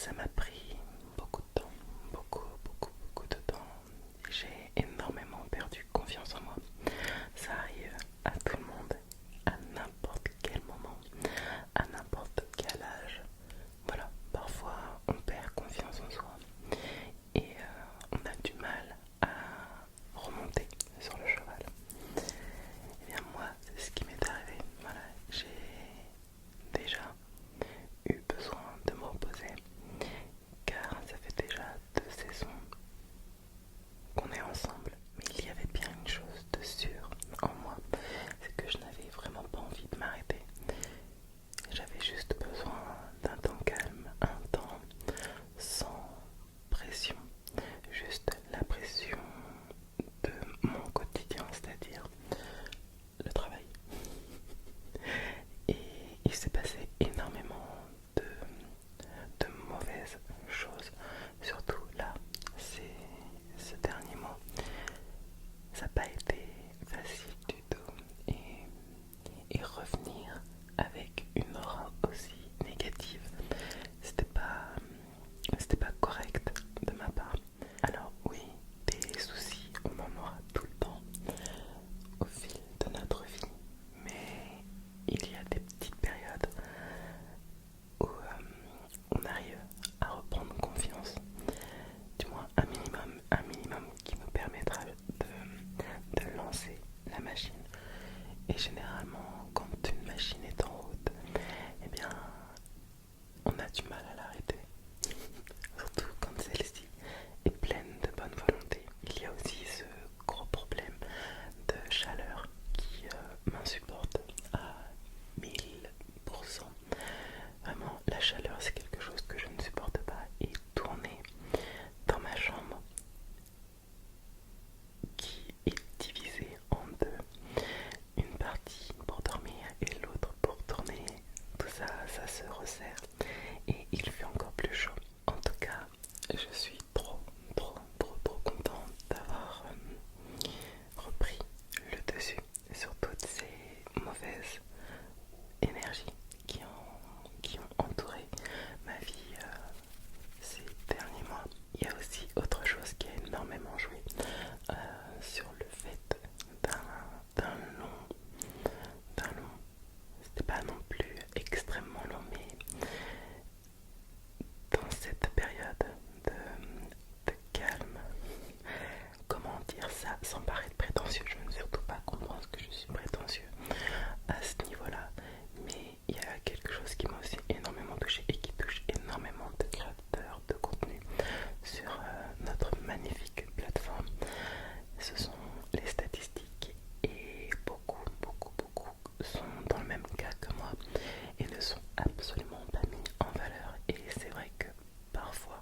Ça m'a pris beaucoup de temps, beaucoup de temps. J'ai énormément perdu confiance en moi. Ça arrive à tout le monde, à n'importe quel moment, à n'importe quel âge. Voilà, parfois on perd confiance en soi et on a du mal à remonter sur le cheval. Et bien moi, c'est ce qui m'est arrivé. Voilà, j'ai déjà eu besoin de me reposer car ça fait déjà 2 saisons qu'on est ensemble. Mais il y avait bien une chose de sûre en moi, c'est que je n'avais vraiment pas envie de m'arrêter. J'avais juste besoin d'un temps calme, un temps sans pression, juste la pression de mon quotidien, c'est-à-dire le travail. Et il s'est passé énormément de mauvaises choses, surtout là, ce dernier mois. Ça n'a pas été facile du tout et revenir avec une aura aussi négative, c'était pas, c'était pas correct de ma part. Alors oui, des soucis, on en aura tout le temps au fil de notre vie, mais il y a des petites périodes où on arrive à reprendre confiance, du moins un minimum qui nous permettra de lancer la machine. Et généralement, quand une machine est en route, eh bien, on a du mal à l'arrêter. Surtout quand celle-ci est pleine de bonne volonté. Il y a aussi ce gros problème de chaleur qui m'insupporte à 1000%. Vraiment, la chaleur, c'est quelque chose que je ne supporte pas. Et tourner dans ma chambre qui est divisée en deux, une partie pour dormir et l'autre pour tourner, tout ça, ça se resserre et il fait encore plus chaud. En tout cas, je suis trop contente d'avoir repris le dessus sur toutes ces mauvaises énergies qui ont entouré ma vie ces derniers mois. Il y a aussi autre chose qui a énormément joué sur le fait d'un long, c'était pas non plus extrêmement long, mais dans cette période de calme, comment dire ça sans paraître prétentieux, je ne veux surtout pas qu'on pense que je suis prétentieux à ce niveau-là, mais il y a quelque chose qui m'a aussi énormément touché et qui touche énormément de créateurs de contenu sur notre magnifique plateforme. Ce sont les statistiques et beaucoup sont dans le même cas que moi et ne sont absolument pas mis en valeur. Et c'est vrai que parfois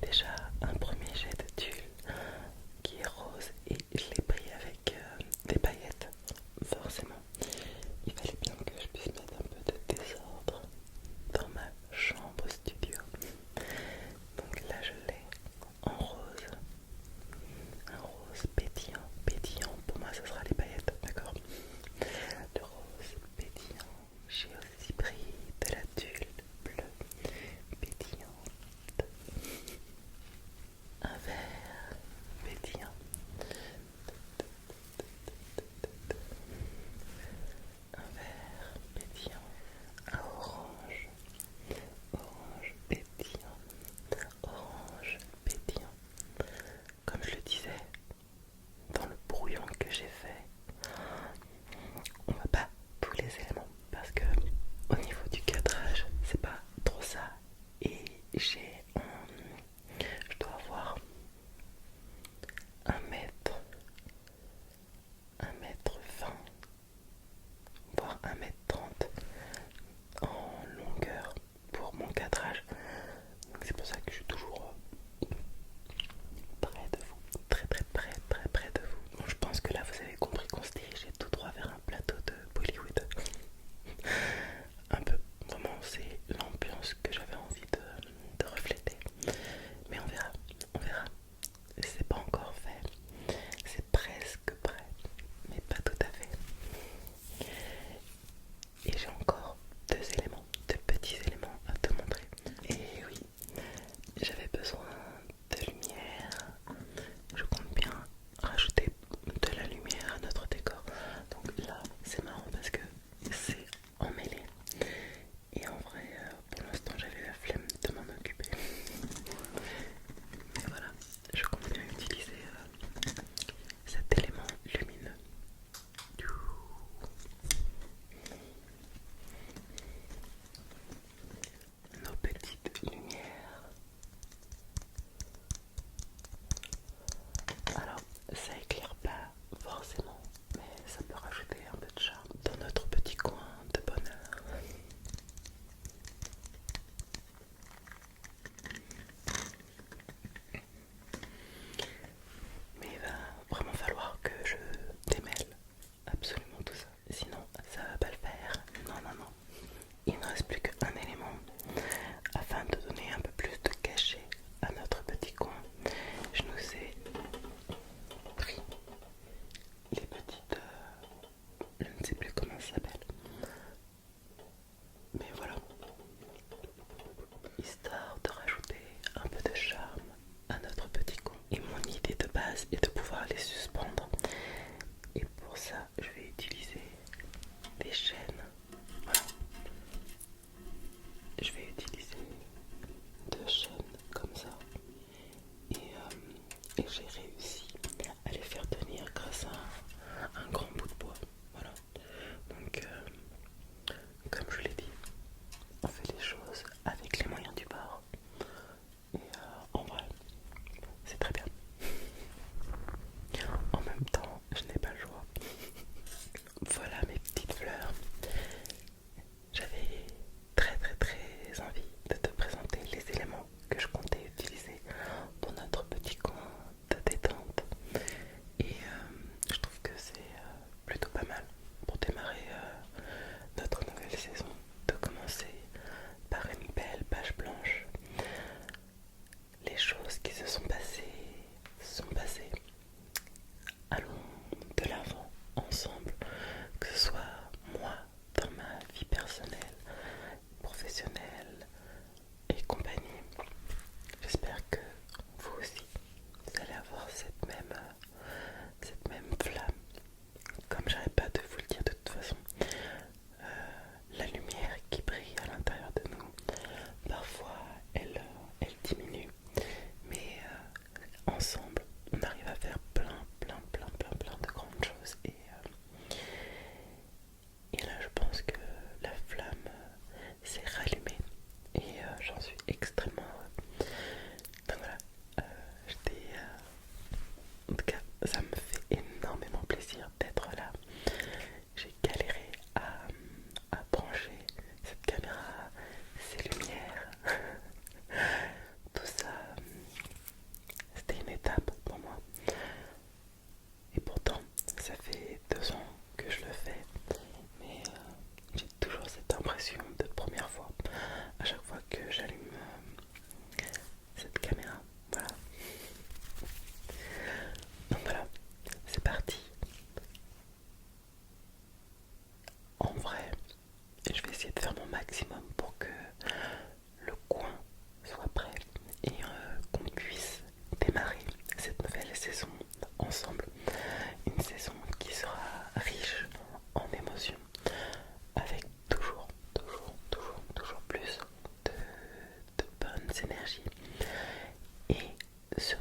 déjà un premier jet de tulle qui est rose et je l'ai pris avec des paillettes. Forcément, il fallait bien que je puisse mettre un peu de désordre dans ma chambre studio. Donc là je l'ai en rose, un rose pétillant, pétillant pour moi ce sera les paillettes, d'accord. Le rose pétillant, j'ai aussi pris de la tulle bleue pétillante, un vert pétillant, un vert pétillant, un orange, orange pétillant, orange pétillant. Comme je le disais, dans le brouillon que j'ai fait, on va pas tous les éléments parce que au niveau du cadrage, c'est pas trop ça. Et je dois avoir 1 mètre, 1 mètre 20, voire 1 mètre 30 en longueur pour mon cadrage. Donc c'est pour ça que je suis toujours près de vous, très très près de vous. Bon, je pense que là vous avez compris qu'on se dirigeait tout droit vers un plateau de Bollywood. Un peu, vraiment c'est l'ambiance que j'avais envie de refléter. Mais on verra, on verra. C'est pas encore fait, c'est presque prêt, mais pas tout à fait. Et j'ai encore 2 éléments, 2 petits éléments à te montrer. Et oui, j'avais besoin de lumière. Je compte bien rajouter de la lumière à notre décor. Donc là, c'est marrant parce que c'est emmêlé. Et en vrai, pour l'instant, j'avais la flemme de m'en occuper. Mais voilà, je compte bien utiliser cet élément lumineux. Nos petites lumières. Alors, ça éclaire pas forcément, mais ça peut rajouter un peu de charme dans notre petit coin de bonheur. Mais il va vraiment falloir que je démêle absolument tout ça. Sinon, ça va pas le faire. Non, non, non. Il ne reste plus qu'un élément afin de donner un peu plus de cachet à notre petit coin. Je nous ai pris les petites... je ne sais plus comment ça s'appelle. Mais voilà. Histoire de rajouter un peu de charme à notre petit coin. Et mon idée de base est de pouvoir les suspendre. Et pour ça, je vais utiliser des chaînes. Voilà. Je vais utiliser 2 chaînes comme ça. Et j'ai réussi à les faire tenir grâce à un grand bout de bois. Voilà. Donc, comme je l'ai dit, on fait les choses avec les moyens du bord. Et en vrai, c'est très bien. En même temps, je n'ai pas le choix. Voilà mes petites fleurs. J'avais très envie de te présenter les éléments que je comptais utiliser pour notre petit coin de détente. sur